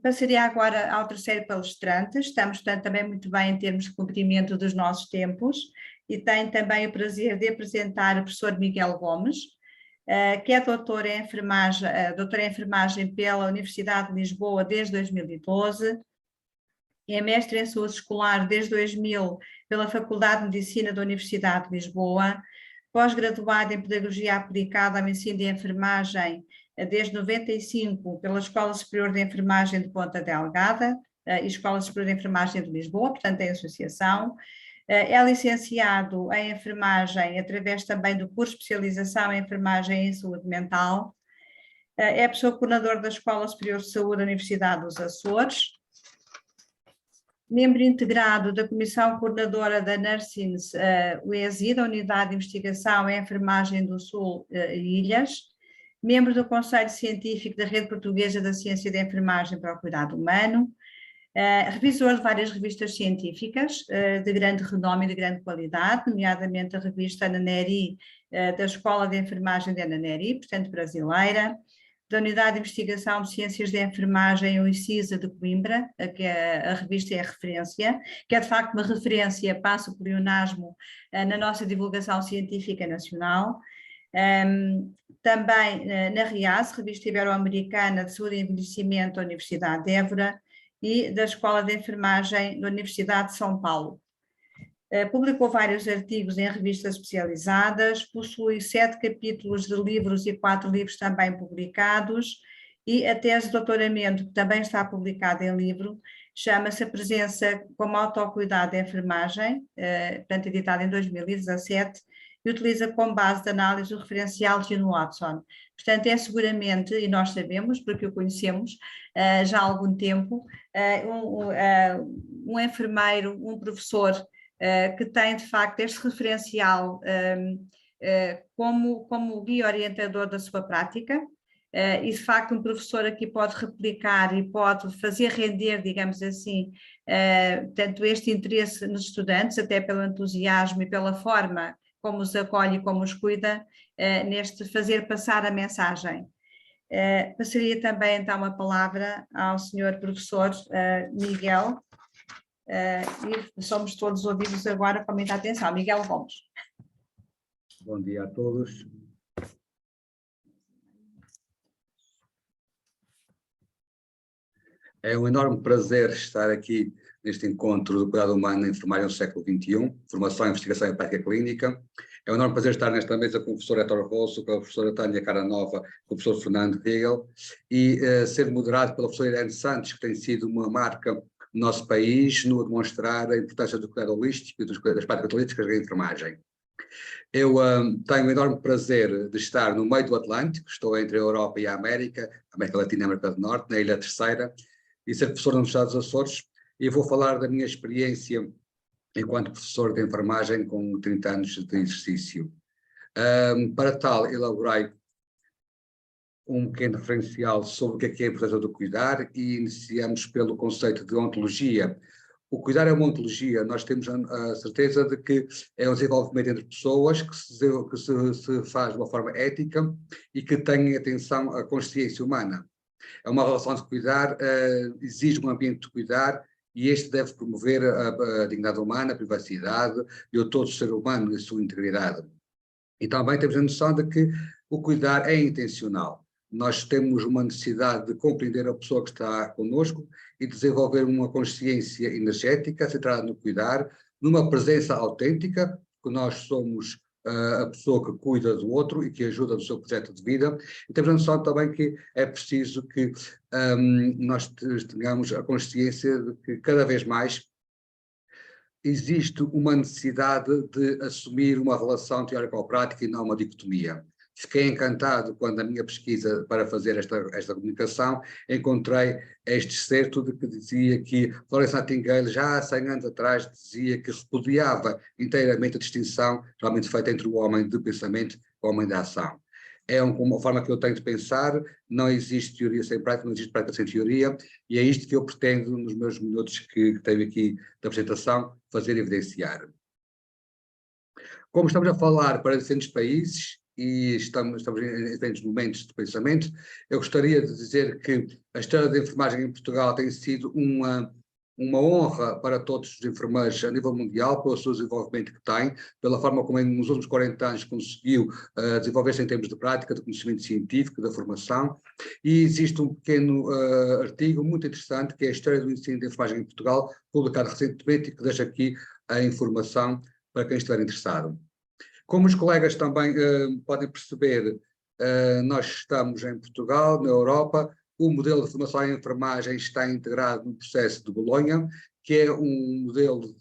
Passaria agora ao terceiro palestrante. Estamos, portanto, também muito bem em termos de cumprimento dos nossos tempos, e tenho também o prazer de apresentar o professor Miguel Gomes, que é doutor em enfermagem pela Universidade de Lisboa desde 2012, é mestre em saúde escolar desde 2000 pela Faculdade de Medicina da Universidade de Lisboa, pós-graduado em Pedagogia Aplicada ao Ensino de Enfermagem desde 95 pela Escola Superior de Enfermagem de Ponta Delgada e Escola Superior de Enfermagem de Lisboa, portanto em associação. É licenciado em enfermagem através também do curso de especialização em enfermagem em saúde mental. É professor coordenador da Escola Superior de Saúde da Universidade dos Açores, membro integrado da Comissão Coordenadora da NURSINS UESI, da Unidade de Investigação em Enfermagem do Sul e Ilhas, membro do Conselho Científico da Rede Portuguesa da Ciência da Enfermagem para o Cuidado Humano, revisor de várias revistas científicas de grande renome e de grande qualidade, nomeadamente a revista Ananeri, da Escola de Enfermagem de Ananeri, portanto brasileira, da Unidade de Investigação de Ciências da Enfermagem, o ICISA de Coimbra, que a revista é a referência, que é de facto uma referência, passo por pleonasmo, na nossa divulgação científica nacional. Também na RIAS, Revista Ibero-Americana de Saúde e Envelhecimento da Universidade de Évora, e da Escola de Enfermagem da Universidade de São Paulo. Publicou vários artigos em revistas especializadas, possui 7 capítulos de livros e 4 livros também publicados, e a tese de doutoramento, que também está publicada em livro, chama-se A Presença como Autocuidado da Enfermagem, portanto editada em 2017, e utiliza como base de análise o referencial de Gino Watson. Portanto, é seguramente, e nós sabemos, porque o conhecemos já há algum tempo, um enfermeiro, um professor que tem, de facto, este referencial como guia orientador da sua prática, e, de facto, um professor aqui pode replicar e pode fazer render, digamos assim, tanto este interesse nos estudantes, até pelo entusiasmo e pela forma como os acolhe e como os cuida, neste fazer passar a mensagem. Passaria também então a palavra ao senhor professor Miguel, e somos todos ouvidos agora com muita atenção. Miguel Gomes. Bom dia a todos. É um enorme prazer estar aqui neste encontro do cuidado humano na enfermagem do século XXI, formação, investigação e prática clínica. É um enorme prazer estar nesta mesa com o professor Héctor Rosso, com a professora Tânia Caranova, com o professor Fernando Hegel, e ser moderado pela professora Irene Santos, que tem sido uma marca no nosso país no demonstrar a importância do cuidado holístico e das práticas holísticas da enfermagem. Eu tenho o enorme prazer de estar no meio do Atlântico, estou entre a Europa e a América Latina e a América do Norte, na Ilha Terceira, e ser professor da Universidade dos Açores, e vou falar da minha experiência enquanto professor de enfermagem com 30 anos de exercício. Para tal, elaborei um pequeno referencial sobre o que é a importância do cuidar, e iniciamos pelo conceito de ontologia. O cuidar é uma ontologia, nós temos a certeza de que é um desenvolvimento entre pessoas que se faz de uma forma ética e que tem atenção à consciência humana. É uma relação de cuidar, exige um ambiente de cuidar, e este deve promover a dignidade humana, a privacidade e o todo ser humano e a sua integridade. E também temos a noção de que o cuidar é intencional. Nós temos uma necessidade de compreender a pessoa que está connosco e desenvolver uma consciência energética centrada no cuidar, numa presença autêntica, que nós somos a pessoa que cuida do outro e que ajuda no seu projeto de vida. E temos a noção também que é preciso que nós tenhamos a consciência de que cada vez mais existe uma necessidade de assumir uma relação teórico-prática e não uma dicotomia. Fiquei encantado quando a minha pesquisa para fazer esta comunicação encontrei este excerto de que dizia que Florence Nightingale já há 100 anos atrás dizia que repudiava inteiramente a distinção realmente feita entre o homem de pensamento e o homem de ação. É uma forma que eu tenho de pensar, não existe teoria sem prática, não existe prática sem teoria, e é isto que eu pretendo, nos meus minutos que tenho aqui de apresentação, fazer evidenciar. Como estamos a falar para diferentes países e estamos em diferentes momentos de pensamento. Eu gostaria de dizer que a história da enfermagem em Portugal tem sido uma honra para todos os enfermeiros a nível mundial, pelo seu desenvolvimento que tem, pela forma como nos últimos 40 anos conseguiu desenvolver-se em termos de prática, de conhecimento científico, da formação, e existe um pequeno artigo muito interessante, que é a história do ensino de enfermagem em Portugal, publicado recentemente, e que deixo aqui a informação para quem estiver interessado. Como os colegas também podem perceber, nós estamos em Portugal, na Europa. O modelo de formação em enfermagem está integrado no processo de Bolonha, que é um modelo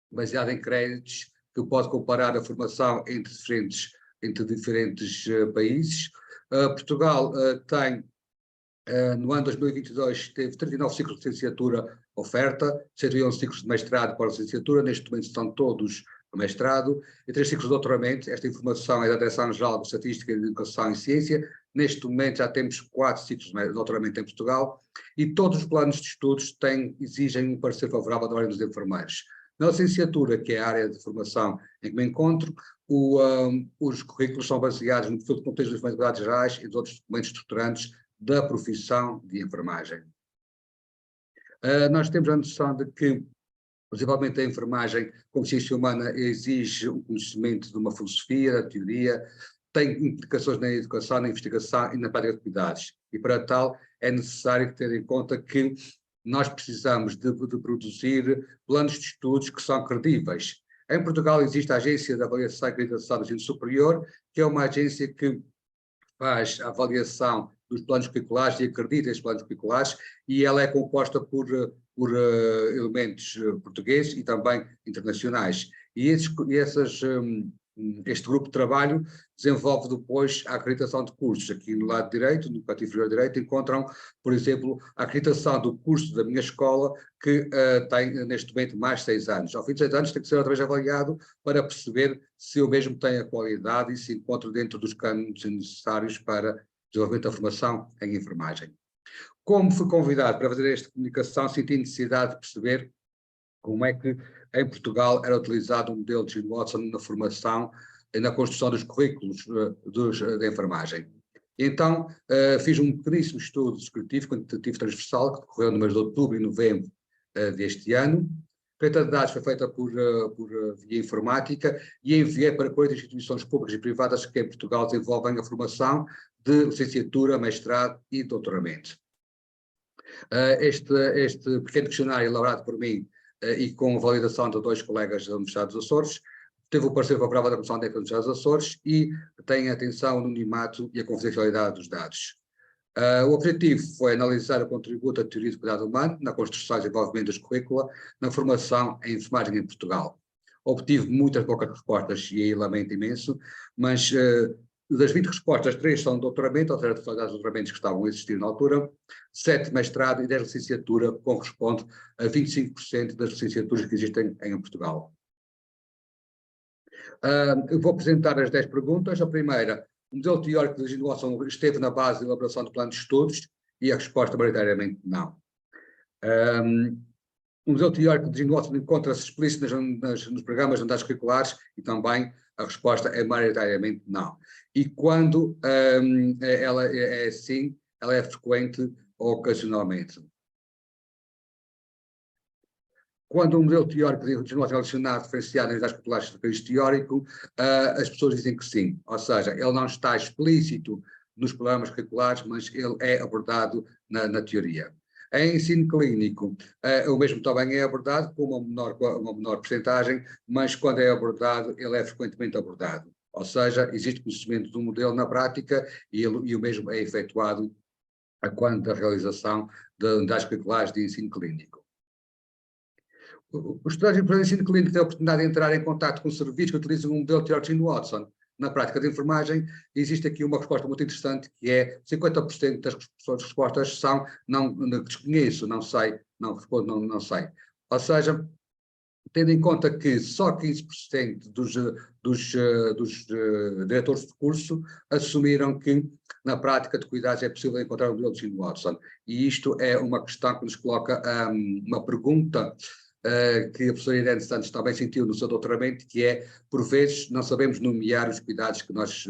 baseado em créditos, que pode comparar a formação entre diferentes países. Portugal tem, no ano 2022, teve 39 ciclos de licenciatura oferta, 111 ciclos de mestrado para a licenciatura, neste momento estão todos no mestrado, e 3 ciclos de doutoramento. Esta informação é da Direção-Geral de Estatística, Educação e Ciência. Neste momento já temos 4 ciclos de doutoramento em Portugal, e todos os planos de estudos exigem um parecer favorável da Ordem dos Enfermeiros. Na licenciatura, que é a área de formação em que me encontro, os currículos são baseados no perfil de competências das habilidades gerais e de outros documentos estruturantes da profissão de enfermagem. Nós temos a noção de que o desenvolvimento da enfermagem como ciência humana exige um conhecimento de uma filosofia, da teoria, tem implicações na educação, na investigação e na prática de atividades. E para tal é necessário ter em conta que nós precisamos de produzir planos de estudos que são credíveis. Em Portugal existe a Agência de Avaliação e Acreditação do Ensino Superior, que é uma agência que faz a avaliação dos planos curriculares e acredita estes planos curriculares, e ela é composta por elementos portugueses e também internacionais. E este grupo de trabalho desenvolve depois a acreditação de cursos. Aqui no lado direito, no canto inferior direito, encontram, por exemplo, a acreditação do curso da minha escola, que tem neste momento mais de 6 anos. Ao fim de 6 anos tem que ser outra vez avaliado para perceber se o mesmo tem a qualidade e se encontra dentro dos cânones necessários para desenvolvimento da formação em enfermagem. Como fui convidado para fazer esta comunicação, senti necessidade de perceber como é que em Portugal era utilizado o modelo de Gene Watson na formação e na construção dos currículos da enfermagem. Então, fiz um pequeníssimo estudo descritivo, quantitativo transversal, que decorreu no mês de outubro e novembro deste ano. A coleta de dados foi feita por via informática e enviei para 40 instituições públicas e privadas que em Portugal desenvolvem a formação de licenciatura, mestrado e doutoramento. Este pequeno questionário elaborado por mim e com a validação de 2 colegas da Universidade dos Açores, teve o parecer favorável da Comissão de Ética da Universidade dos Açores e tem atenção ao anonimato e a confidencialidade dos dados. O objetivo foi analisar o contributo da teoria do cuidado humano na construção e desenvolvimento dos currícula na formação em enfermagem em Portugal. Obtive muitas poucas respostas e aí lamento imenso, mas das 20 respostas, 3 são de doutoramento, ou seja, a totalidade dos doutoramentos que estavam a existir na altura, 7 de mestrado e 10 de licenciatura, corresponde a 25% das licenciaturas que existem em Portugal. Eu vou apresentar as 10 perguntas. A primeira: o modelo teórico de Gene Watson esteve na base da elaboração do plano de estudos? E a resposta, maioritariamente, não. O modelo teórico de Gene Watson encontra-se explícito nos programas de unidades curriculares, e também a resposta é maioritariamente não. E quando ela é assim, ela é frequente ou ocasionalmente. Quando o modelo teórico de Gene Watson é relacionado, diferenciado nas unidades curriculares de país teórico, as pessoas dizem que sim. Ou seja, ele não está explícito nos programas curriculares, mas ele é abordado na teoria. Em ensino clínico, o mesmo também é abordado com uma menor percentagem, mas quando é abordado, ele é frequentemente abordado. Ou seja, existe conhecimento do modelo na prática e o mesmo é efetuado quando da realização de unidades curriculares de ensino clínico. Os estudantes de ensino clínico têm a oportunidade de entrar em contato com serviços que utilizam um modelo teórico de Gene Watson. Na prática de enfermagem, existe aqui uma resposta muito interessante, que é 50% das respostas são não desconheço, não sei, não respondo, não sei. Ou seja, tendo em conta que só 15% dos diretores de curso assumiram que na prática de cuidados é possível encontrar o modelo de Gene Watson. E isto é uma questão que nos coloca uma pergunta que a professora Irene Santos também sentiu no seu doutoramento, que é, por vezes, não sabemos nomear os cuidados que nós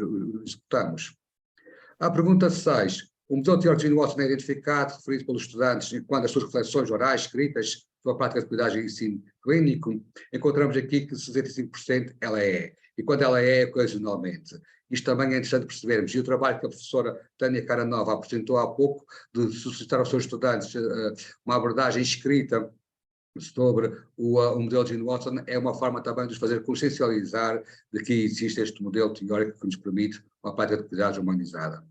executamos. A pergunta 6. O modelo teórico de Gene Watson é identificado, referido pelos estudantes, enquanto as suas reflexões orais, escritas, sobre a prática de cuidados e ensino clínico, encontramos aqui que 65% ela é, e quando ela é ocasionalmente. Isto também é interessante percebermos, e o trabalho que a professora Tânia Caranova apresentou há pouco, de suscitar aos seus estudantes uma abordagem escrita sobre o modelo de Gene Watson, é uma forma também de os fazer consciencializar de que existe este modelo teórico que nos permite uma prática de cuidados humanizada.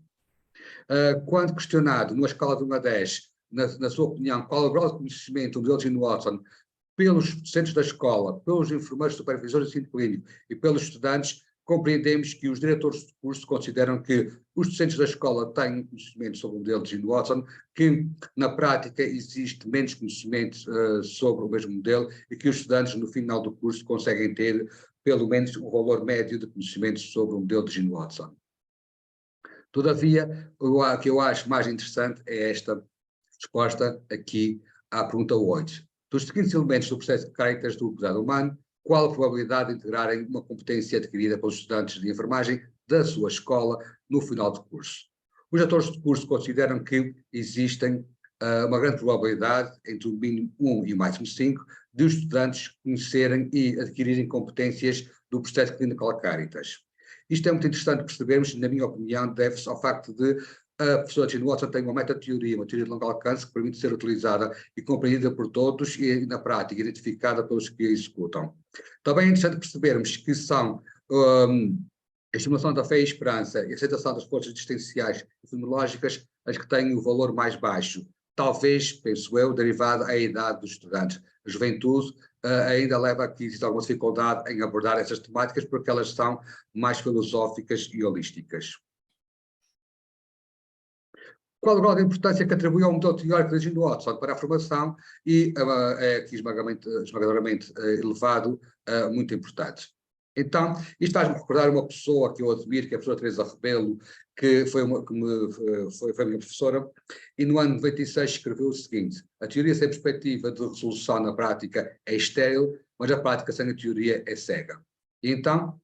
Quando questionado, numa escala de 1 a 10, na sua opinião, qual é o grau de conhecimento do modelo de Gene Watson pelos docentes da escola, pelos enfermeiros supervisores de ensino clínico e pelos estudantes, compreendemos que os diretores de curso consideram que os docentes da escola têm conhecimento sobre o modelo de Gene Watson, que na prática existe menos conhecimento sobre o mesmo modelo e que os estudantes no final do curso conseguem ter pelo menos o valor médio de conhecimento sobre o modelo de Gene Watson. Todavia, o que eu acho mais interessante é esta resposta aqui à pergunta 8. Dos seguintes elementos do processo de caracteres do cuidado humano, qual a probabilidade de integrarem uma competência adquirida pelos estudantes de enfermagem da sua escola no final do curso? Os atores de curso consideram que existem uma grande probabilidade, entre o mínimo 1 e o máximo 5, de os estudantes conhecerem e adquirirem competências do processo clínico Caritas. Isto é muito interessante percebermos, na minha opinião, deve-se ao facto de a professora Gene Watson tem uma metateoria, uma teoria de longo alcance que permite ser utilizada e compreendida por todos e, na prática, identificada pelos que a executam. Também é interessante percebermos que são a estimulação da fé e esperança e a aceitação das forças existenciais e fenomenológicas as que têm o valor mais baixo. Talvez, penso eu, derivado à idade dos estudantes. A juventude ainda leva a que existe alguma dificuldade em abordar essas temáticas porque elas são mais filosóficas e holísticas. Qual o grau de importância que atribui ao modelo teórico de Gene Watson para a formação e é aqui esmagadoramente elevado, muito importante. Então, isto faz-me recordar uma pessoa que eu admiro, que é a professora Teresa Rebelo, que foi minha professora, e no ano de 96 escreveu o seguinte: a teoria sem perspectiva de resolução na prática é estéril, mas a prática sem a teoria é cega. E então,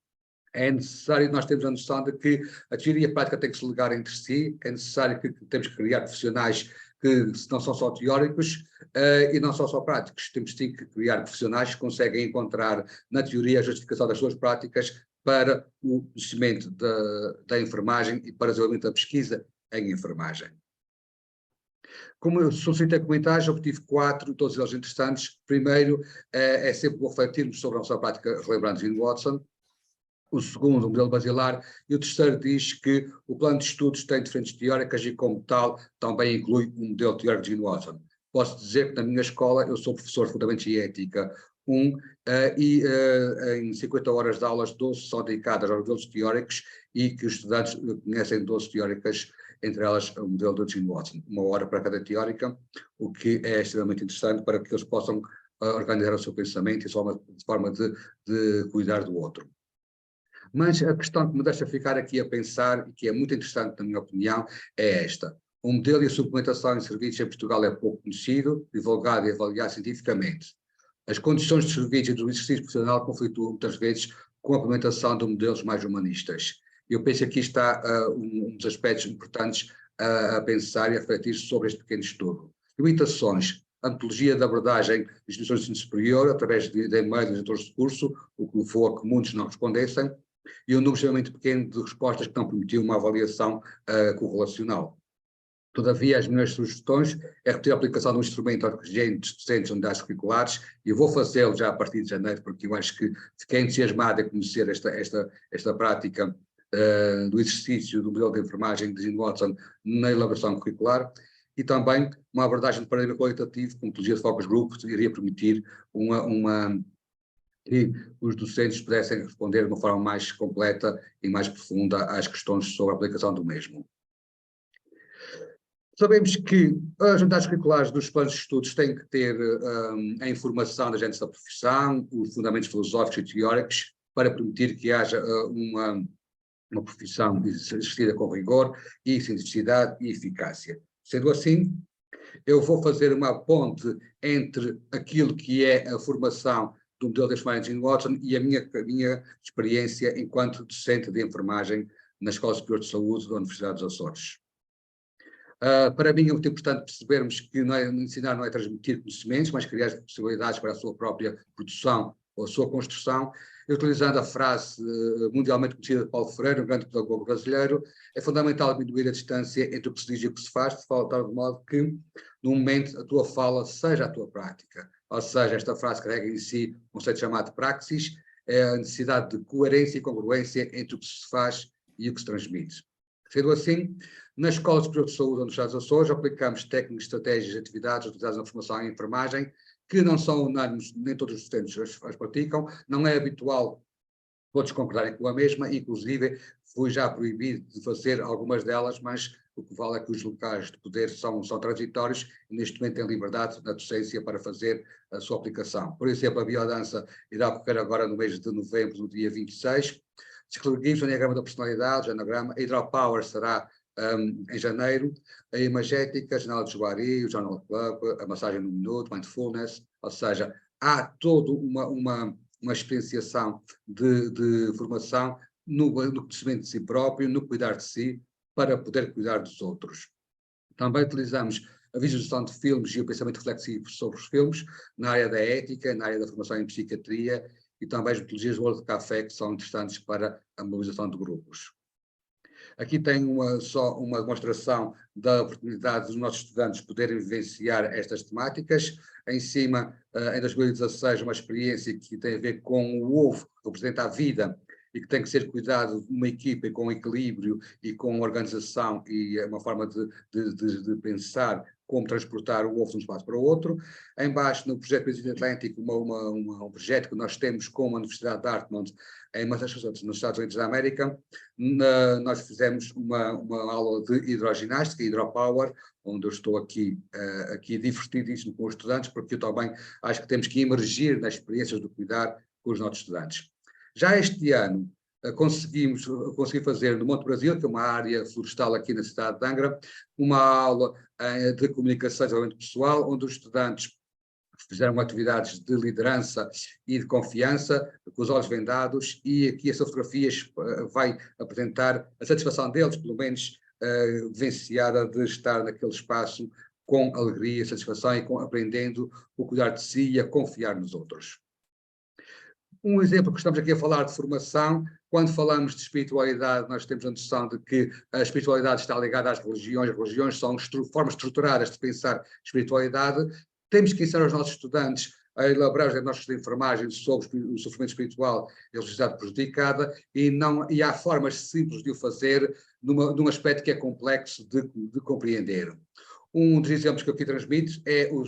é necessário nós termos a noção de que a teoria e a prática têm que se ligar entre si, é necessário que temos que criar profissionais que não são só teóricos e não são só práticos. Temos sim que criar profissionais que conseguem encontrar na teoria a justificação das suas práticas para o conhecimento da enfermagem e para o desenvolvimento da pesquisa em enfermagem. Como eu solicitei comentários, obtive 4, todos eles interessantes. Primeiro, é sempre bom refletirmos sobre a nossa prática relembrando Gene Watson. O segundo, o modelo basilar, e o terceiro diz que o plano de estudos tem diferentes teóricas e, como tal, também inclui um modelo teórico de Gene Watson. Posso dizer que na minha escola eu sou professor de Fundamentos e Ética 1 e em 50 horas de aulas, 12 são dedicadas aos modelos teóricos e que os estudantes conhecem 12 teóricas, entre elas o modelo de Gene Watson. 1 hora para cada teórica, o que é extremamente interessante para que eles possam organizar o seu pensamento e a sua forma de cuidar do outro. Mas a questão que me deixa ficar aqui a pensar, e que é muito interessante na minha opinião, é esta. O modelo e a suplementação em serviços em Portugal é pouco conhecido, divulgado e avaliado cientificamente. As condições de serviço e do exercício profissional conflituam muitas vezes com a implementação de modelos mais humanistas. Eu penso que aqui está um dos aspectos importantes a pensar e a refletir sobre este pequeno estudo. Limitações. A metodologia de abordagem de instituições de ensino superior, através de e-mails dos editores de curso, o que levou a que muitos não respondessem, e um número extremamente pequeno de respostas que não permitiam uma avaliação correlacional. Todavia, as minhas sugestões é repetir a aplicação de um instrumento aos regentes docentes unidades curriculares, e eu vou fazê-lo já a partir de janeiro, porque eu acho que fiquei entusiasmado em conhecer esta prática do exercício do modelo de enfermagem de Gene Watson na elaboração curricular, e também uma abordagem de paradigma qualitativo, com metodologia de focus group, iria permitir que os docentes pudessem responder de uma forma mais completa e mais profunda às questões sobre a aplicação do mesmo. Sabemos que as unidades curriculares dos planos de estudos têm que ter a informação da gente da profissão, os fundamentos filosóficos e teóricos, para permitir que haja uma profissão exercida com rigor e cientificidade e eficácia. Sendo assim, Eu vou fazer uma ponte entre aquilo que é a formação do modelo de enfermagem de Watson e a minha experiência enquanto docente de enfermagem na Escola Superior de Saúde da Universidade dos Açores. Para mim é muito importante percebermos que ensinar não é transmitir conhecimentos, mas criar possibilidades para a sua própria produção ou a sua construção. Utilizando a frase mundialmente conhecida de Paulo Freire, um grande pedagogo brasileiro, é fundamental diminuir a distância entre o que se diz e o que se faz, de tal modo que, no momento, a tua fala seja a tua prática. Ou seja, esta frase carrega em si um conceito chamado praxis, é a necessidade de coerência e congruência entre o que se faz e o que se transmite. Sendo assim, na Escola Superior de Saúde da Universidade dos Açores, aplicamos técnicas, estratégias e atividades utilizadas na formação em enfermagem, que não são unânimes, nem todos os docentes as praticam, não é habitual todos concordarem com a mesma, inclusive fui já proibido de fazer algumas delas, mas o que vale é que os locais de poder são transitórios e neste momento têm liberdade na docência para fazer a sua aplicação. Por exemplo, a biodança irá ocorrer agora no mês de novembro, no dia 26, Ciclo de Gibson, diagrama da personalidade, anagrama, a Hydropower será em janeiro, a imagética, a janela de Joari, o Journal Club, a massagem no minuto, mindfulness, ou seja, há toda uma experienciação de formação no conhecimento de si próprio, no cuidar de si, para poder cuidar dos outros. Também utilizamos a visualização de filmes e o pensamento reflexivo sobre os filmes, na área da ética, na área da formação em psiquiatria, e também as metodologias do World Café, que são interessantes para a mobilização de grupos. Aqui tem só uma demonstração da oportunidade dos nossos estudantes poderem vivenciar estas temáticas. Em cima, em 2016, uma experiência que tem a ver com o ovo, que representa a vida, e que tem que ser cuidado de uma equipa com equilíbrio e com organização, e é uma forma de pensar como transportar o ovo de um espaço para o outro. Embaixo, no projeto Presidente Atlântico, um projeto que nós temos com a Universidade de Dartmouth, em Massachusetts, nos Estados Unidos da América. Nós fizemos uma aula de hidroginástica, hydropower, onde eu estou aqui divertidíssimo com os estudantes, porque eu também acho que temos que emergir nas experiências do cuidar com os nossos estudantes. Já este ano, consegui fazer no Monte Brasil, que é uma área florestal aqui na cidade de Angra, uma aula de comunicação e desenvolvimento pessoal, onde os estudantes fizeram atividades de liderança e de confiança, com os olhos vendados, e aqui essa fotografia vai apresentar a satisfação deles, pelo menos vivenciada, de estar naquele espaço com alegria, satisfação e aprendendo a cuidar de si e a confiar nos outros. Um exemplo que estamos aqui a falar de formação, quando falamos de espiritualidade, nós temos a noção de que a espiritualidade está ligada às religiões, as religiões são formas estruturadas de pensar espiritualidade. Temos que ensinar aos nossos estudantes a elaborar os diagnósticos de enfermagem sobre o sofrimento espiritual e a religiosidade prejudicada, e há formas simples de o fazer num aspecto que é complexo de compreender. Um dos exemplos que eu aqui transmito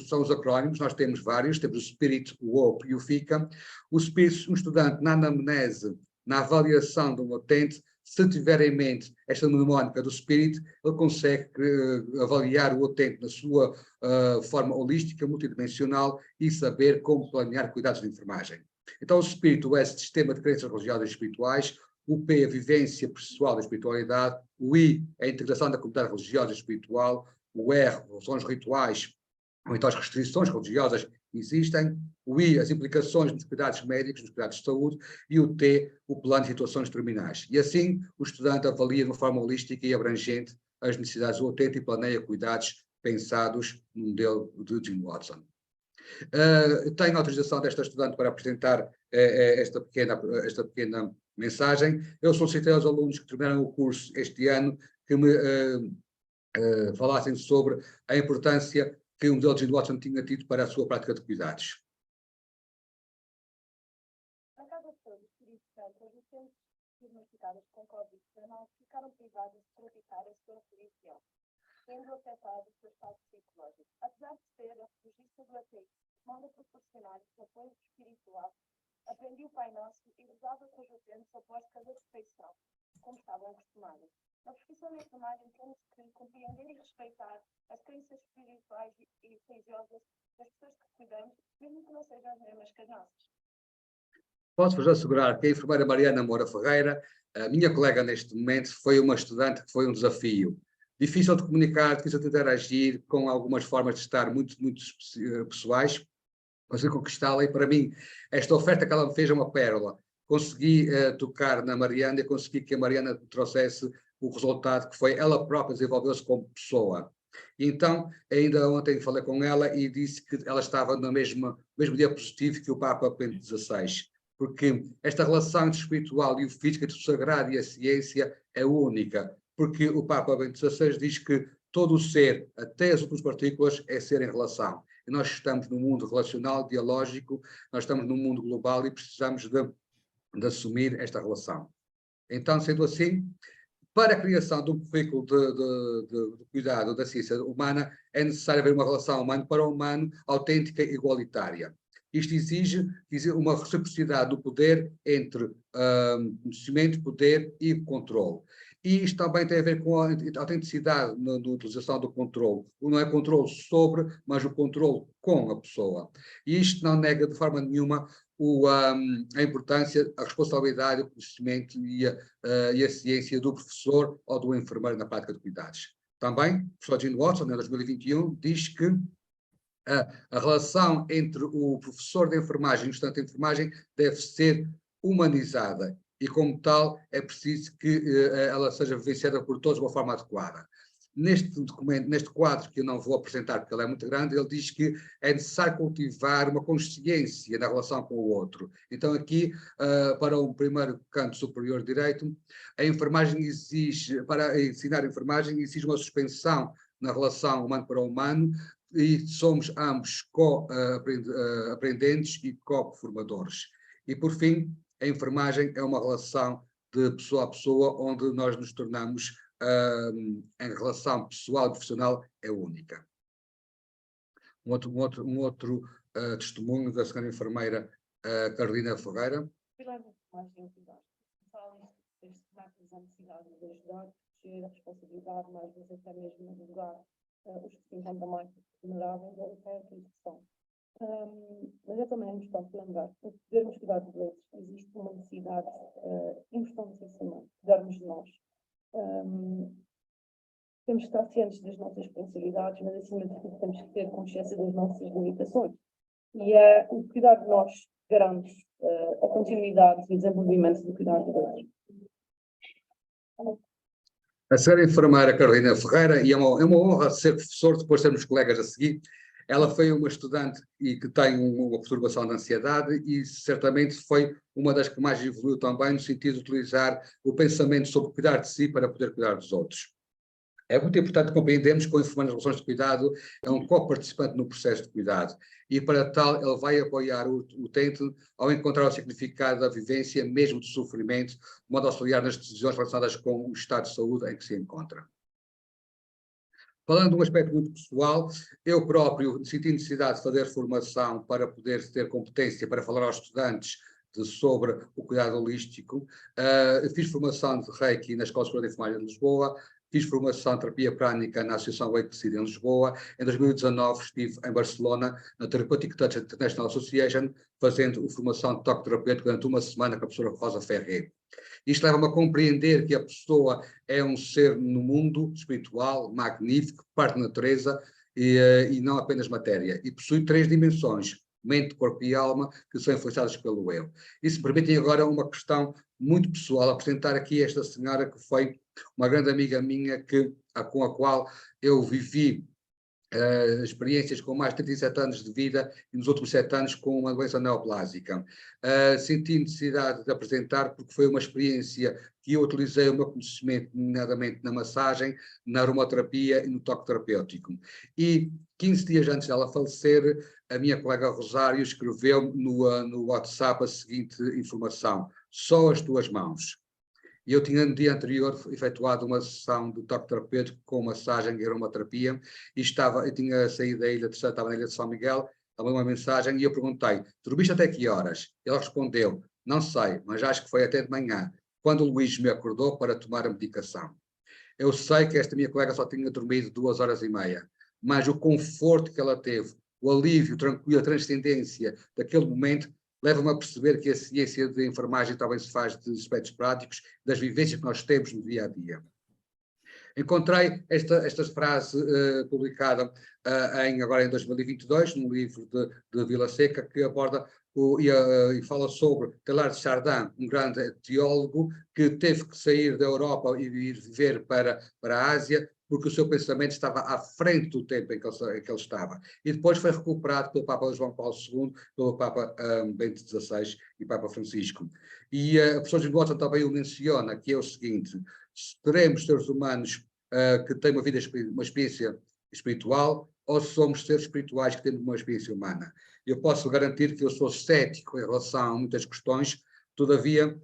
são os acrónimos. Nós temos vários, temos o SPIRIT, o HOPE e o FICA. O SPIRIT, um estudante na anamnese, na avaliação de um utente, se tiver em mente esta mnemónica do SPIRIT, ele consegue avaliar o utente na sua forma holística, multidimensional, e saber como planear cuidados de enfermagem. Então o SPIRIT é esse sistema de crenças religiosas e espirituais, o P é a vivência pessoal da espiritualidade, o I é a integração da comunidade religiosa e espiritual, o R são os rituais, ou então as restrições religiosas que existem, o I, as implicações nos cuidados médicos, nos cuidados de saúde, e o T, o plano de situações terminais. E assim, o estudante avalia de uma forma holística e abrangente as necessidades do utente e planeia cuidados pensados no modelo de Jim Watson. Tenho autorização desta estudante para apresentar esta pequena mensagem. Eu solicitei aos alunos que terminaram o curso este ano que me falassem sobre a importância que o modelo de Jim Watson tinha tido para a sua prática de cuidados. A cada todo, Espírito Santo, as docentes diagnosticadas com Covid-19 ficaram privadas de praticar a sua religião, sendo afetado o seu estado psicológico. Apesar de ser a regista do ateísmo, modo a proporcionar-lhes apoio espiritual, aprendi o Pai Nosso e rezava com os utentes após cada refeição, como estavam acostumados. Na profissão de enfermagem temos que compreender e respeitar as crenças espirituais e religiosas das pessoas que cuidamos, mesmo que não sejam as mesmas que as nossas. Posso-vos assegurar que a enfermeira Mariana Moura Ferreira, a minha colega neste momento, foi uma estudante que foi um desafio. difícil de comunicar, difícil de interagir, com algumas formas de estar muito pessoais, consegui conquistá-la, e para mim, esta oferta que ela me fez é uma pérola. Consegui tocar na Mariana e consegui que a Mariana trouxesse o resultado que foi ela própria desenvolveu-se como pessoa. E então, ainda ontem falei com ela e disse que ela estava no mesmo dia positivo que o Papa Bento XVI, porque esta relação entre o espiritual e o físico, entre o sagrado e a ciência, é única, porque o Papa Bento XVI diz que todo o ser, até as últimas partículas, é ser em relação. E nós estamos num mundo relacional, dialógico, nós estamos num mundo global e precisamos de assumir esta relação. Então, sendo assim, para a criação de um currículo de cuidado da ciência humana, é necessário haver uma relação humano para o humano autêntica e igualitária. Isto exige uma reciprocidade do poder entre conhecimento, poder e controle. E isto também tem a ver com a autenticidade na utilização do controle. Não é controle sobre, mas o controle com a pessoa. E isto não nega de forma nenhuma a importância, a responsabilidade, o conhecimento e a ciência do professor ou do enfermeiro na prática de cuidados. Também, o professor Gene Watson, em 2021, diz que a relação entre o professor de enfermagem e o estudante de enfermagem deve ser humanizada e, como tal, é preciso que ela seja vivenciada por todos de uma forma adequada. Neste documento, neste quadro, que eu não vou apresentar porque ele é muito grande, ele diz que é necessário cultivar uma consciência na relação com o outro. Então aqui, para o primeiro canto superior direito, a enfermagem exige, para ensinar a enfermagem, exige uma suspensão na relação humano para humano, e somos ambos co-aprendentes e co-formadores. E, por fim, a enfermagem é uma relação de pessoa a pessoa, onde nós nos tornamos, em relação pessoal e profissional, é única. Um outro testemunho da senhora enfermeira Carolina Ferreira. Pilar da enfermagem e cuidados. Este facto da necessidade de ajudar, a responsabilidade, mais vezes até mesmo divulgar os que se encontram mais vulneráveis, é a questão. Mas é também importante lembrar que, para podermos cuidar dos outros, existe uma necessidade importantíssima de cuidarmos de nós. Temos que estar cientes das nossas potencialidades, mas acima de tudo temos que ter consciência das nossas limitações. E o cuidar de nós garante a continuidade e o desenvolvimento do cuidar dos outros. A senhora enfermeira Carolina Ferreira, e é uma honra ser professor, depois sermos colegas a seguir. Ela foi uma estudante e que tem uma perturbação de ansiedade e certamente foi uma das que mais evoluiu também no sentido de utilizar o pensamento sobre cuidar de si para poder cuidar dos outros. É muito importante compreendermos que o enfermeiro nas relações de cuidado é um co-participante no processo de cuidado e, para tal, ele vai apoiar o utente ao encontrar o significado da vivência, mesmo de sofrimento, de modo a auxiliar nas decisões relacionadas com o estado de saúde em que se encontra. Falando de um aspecto muito pessoal, eu próprio senti necessidade de fazer formação para poder ter competência para falar aos estudantes sobre o cuidado holístico. Fiz formação de Reiki na Escola Superior de Enfermagem de Lisboa, fiz formação de terapia prânica na Associação Wake City em Lisboa. Em 2019 estive em Barcelona, na Therapeutic Touch International Association, fazendo formação de toque terapêutico durante uma semana com a professora Rosa Ferrer. Isto leva-me a compreender que a pessoa é um ser no mundo espiritual, magnífico, parte da natureza e não apenas matéria. E possui 3 dimensões, mente, corpo e alma, que são influenciadas pelo eu. Isso me permite agora uma questão muito pessoal, apresentar aqui esta senhora que foi uma grande amiga minha com a qual eu vivi experiências com mais de 37 anos de vida e nos últimos 7 anos com uma doença neoplásica. Senti necessidade de apresentar porque foi uma experiência que eu utilizei o meu conhecimento, nomeadamente na massagem, na aromaterapia e no toque terapêutico. E 15 dias antes dela falecer, a minha colega Rosário escreveu no WhatsApp a seguinte informação: só as tuas mãos. E eu tinha no dia anterior efetuado uma sessão de toque terapêutico com massagem e aromaterapia e eu tinha saído da ilha, estava na ilha de São Miguel, estava uma mensagem e eu perguntei: dormiste até que horas? Ele respondeu: não sei, mas acho que foi até de manhã, quando o Luís me acordou para tomar a medicação. Eu sei que esta minha colega só tinha dormido 2 horas e meia, mas o conforto que ela teve, o alívio, tranquilo, a transcendência daquele momento, leva-me a perceber que a ciência de enfermagem também se faz de aspectos práticos, das vivências que nós temos no dia a dia. Encontrei esta frase publicada agora em 2022, num livro de Vila Seca, que aborda e fala sobre Teilhard de Chardin, um grande teólogo que teve que sair da Europa e ir viver para a Ásia, porque o seu pensamento estava à frente do tempo em que ele estava. E depois foi recuperado pelo Papa João Paulo II, pelo Papa Bento XVI e Papa Francisco. E a professora Jane Watson também o menciona, que é o seguinte: seremos seres humanos que têm uma experiência espiritual, ou somos seres espirituais que temos uma experiência humana. Eu posso garantir que eu sou cético em relação a muitas questões, todavia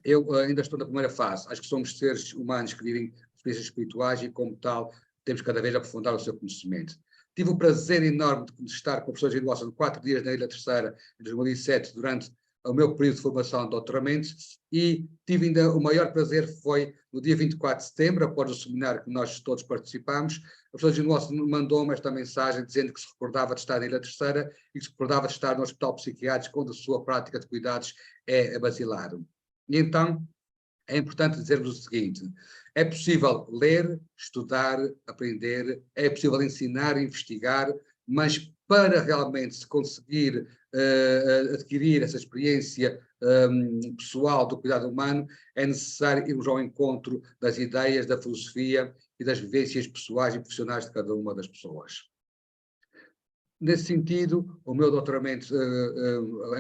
eu ainda estou na primeira fase. Acho que somos seres humanos que vivem experiências espirituais e, como tal, temos cada vez a aprofundar o seu conhecimento. Tive o prazer enorme de estar com a professora Jane Watson 4 dias na Ilha Terceira, em 2007, durante o meu período de formação de doutoramento, e tive ainda o maior prazer foi no dia 24 de setembro, após o seminário que nós todos participámos, a professora Jane Watson mandou-me esta mensagem dizendo que se recordava de estar na Ilha Terceira e que se recordava de estar no Hospital Psiquiátrico, onde a sua prática de cuidados é basilar. E então é importante dizermos o seguinte: é possível ler, estudar, aprender, é possível ensinar, investigar, mas para realmente se conseguir adquirir essa experiência pessoal do cuidado humano, é necessário irmos ao encontro das ideias, da filosofia e das vivências pessoais e profissionais de cada uma das pessoas. Nesse sentido, o meu doutoramento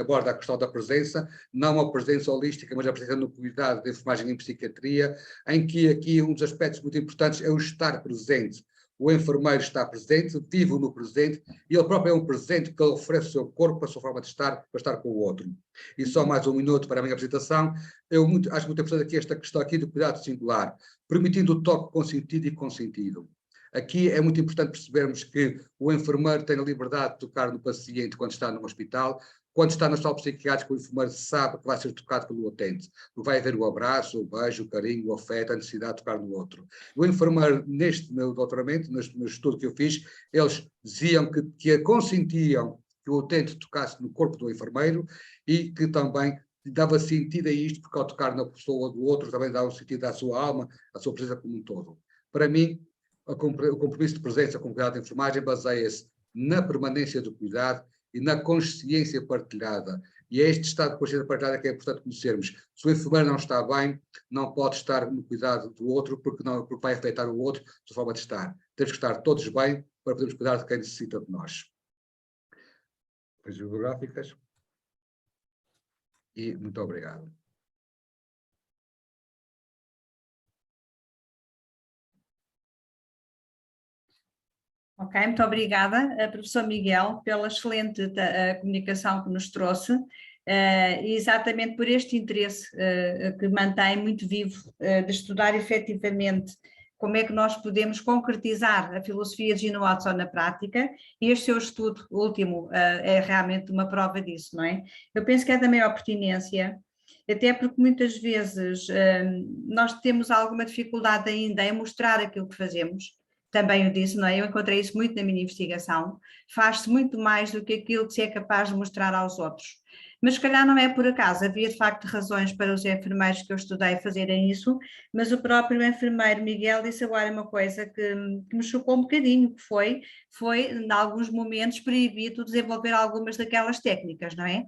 aborda a questão da presença, não a presença holística, mas a presença no cuidado da enfermagem em psiquiatria, em que aqui um dos aspectos muito importantes é o estar presente. O enfermeiro está presente, vive no presente, e ele próprio é um presente que ele oferece o seu corpo, a sua forma de estar, para estar com o outro. E só mais um minuto para a minha apresentação. Acho muito importante aqui esta questão aqui do cuidado singular, permitindo o toque consentido e consentido. Aqui é muito importante percebermos que o enfermeiro tem a liberdade de tocar no paciente quando está no hospital. Quando está no hospital psiquiátrico, o enfermeiro sabe que vai ser tocado pelo utente. Vai haver o abraço, o beijo, o carinho, o afeto, a necessidade de tocar no outro. O enfermeiro, neste meu doutoramento, no estudo que eu fiz, eles diziam que consentiam que o utente tocasse no corpo do enfermeiro e que também dava sentido a isto, porque ao tocar na pessoa do outro também dava sentido à sua alma, à sua presença como um todo. Para mim, o compromisso de presença com o cuidado de enfermagem baseia-se na permanência do cuidado e na consciência partilhada. E é este estado de consciência partilhada que é importante conhecermos. Se o enfermeiro não está bem, não pode estar no cuidado do outro, porque vai afetar o outro de forma de estar. Temos que estar todos bem para podermos cuidar de quem necessita de nós. Geográficas. E muito obrigado. Ok, muito obrigada, professor Miguel, pela excelente comunicação que nos trouxe, e exatamente por este interesse que mantém muito vivo de estudar efetivamente como é que nós podemos concretizar a filosofia de Gene Watson na prática, e este seu estudo último é realmente uma prova disso, não é? Eu penso que é da maior pertinência, até porque muitas vezes nós temos alguma dificuldade ainda em mostrar aquilo que fazemos. Também eu disse, não é? Eu encontrei isso muito na minha investigação, faz-se muito mais do que aquilo que se é capaz de mostrar aos outros. Mas se calhar não é por acaso, havia de facto razões para os enfermeiros que eu estudei fazerem isso, mas o próprio enfermeiro Miguel disse agora uma coisa que me chocou um bocadinho, que foi em alguns momentos proibido desenvolver algumas daquelas técnicas, não é?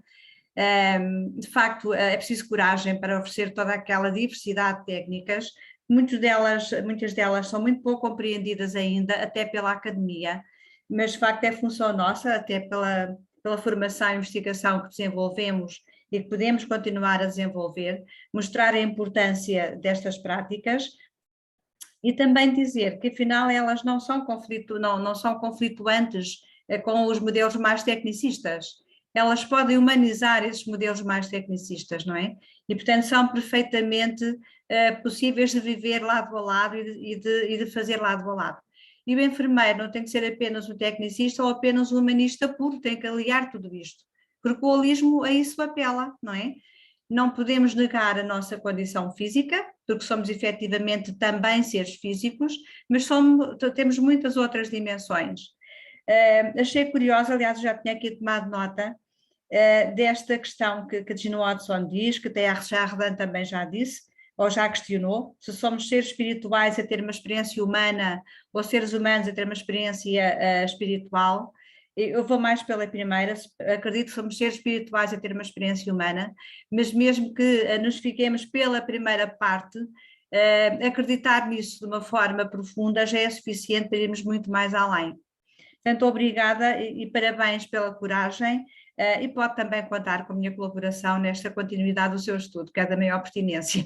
De facto, é preciso coragem para oferecer toda aquela diversidade de técnicas. Muitas delas são muito pouco compreendidas ainda, até pela academia, mas de facto é função nossa, até pela formação e investigação que desenvolvemos e que podemos continuar a desenvolver, mostrar a importância destas práticas e também dizer que afinal elas não são conflituantes com os modelos mais tecnicistas. Elas podem humanizar esses modelos mais tecnicistas, não é? E, portanto, são perfeitamente possíveis de viver lado a lado e de fazer lado a lado. E o enfermeiro não tem que ser apenas um tecnicista ou apenas um humanista puro, tem que aliar tudo isto, porque o holismo a isso apela, não é? Não podemos negar a nossa condição física, porque somos efetivamente também seres físicos, mas temos muitas outras dimensões. Achei curiosa, aliás, já tinha aqui tomado nota desta questão que Gene Watson diz, que até a Redan também já disse, ou já questionou, se somos seres espirituais a ter uma experiência humana ou seres humanos a ter uma experiência espiritual. Eu vou mais pela primeira, acredito que somos seres espirituais a ter uma experiência humana, mas mesmo que nos fiquemos pela primeira parte, acreditar nisso de uma forma profunda já é suficiente para irmos muito mais além. Portanto, obrigada e parabéns pela coragem, e pode também contar com a minha colaboração nesta continuidade do seu estudo, que é da maior pertinência.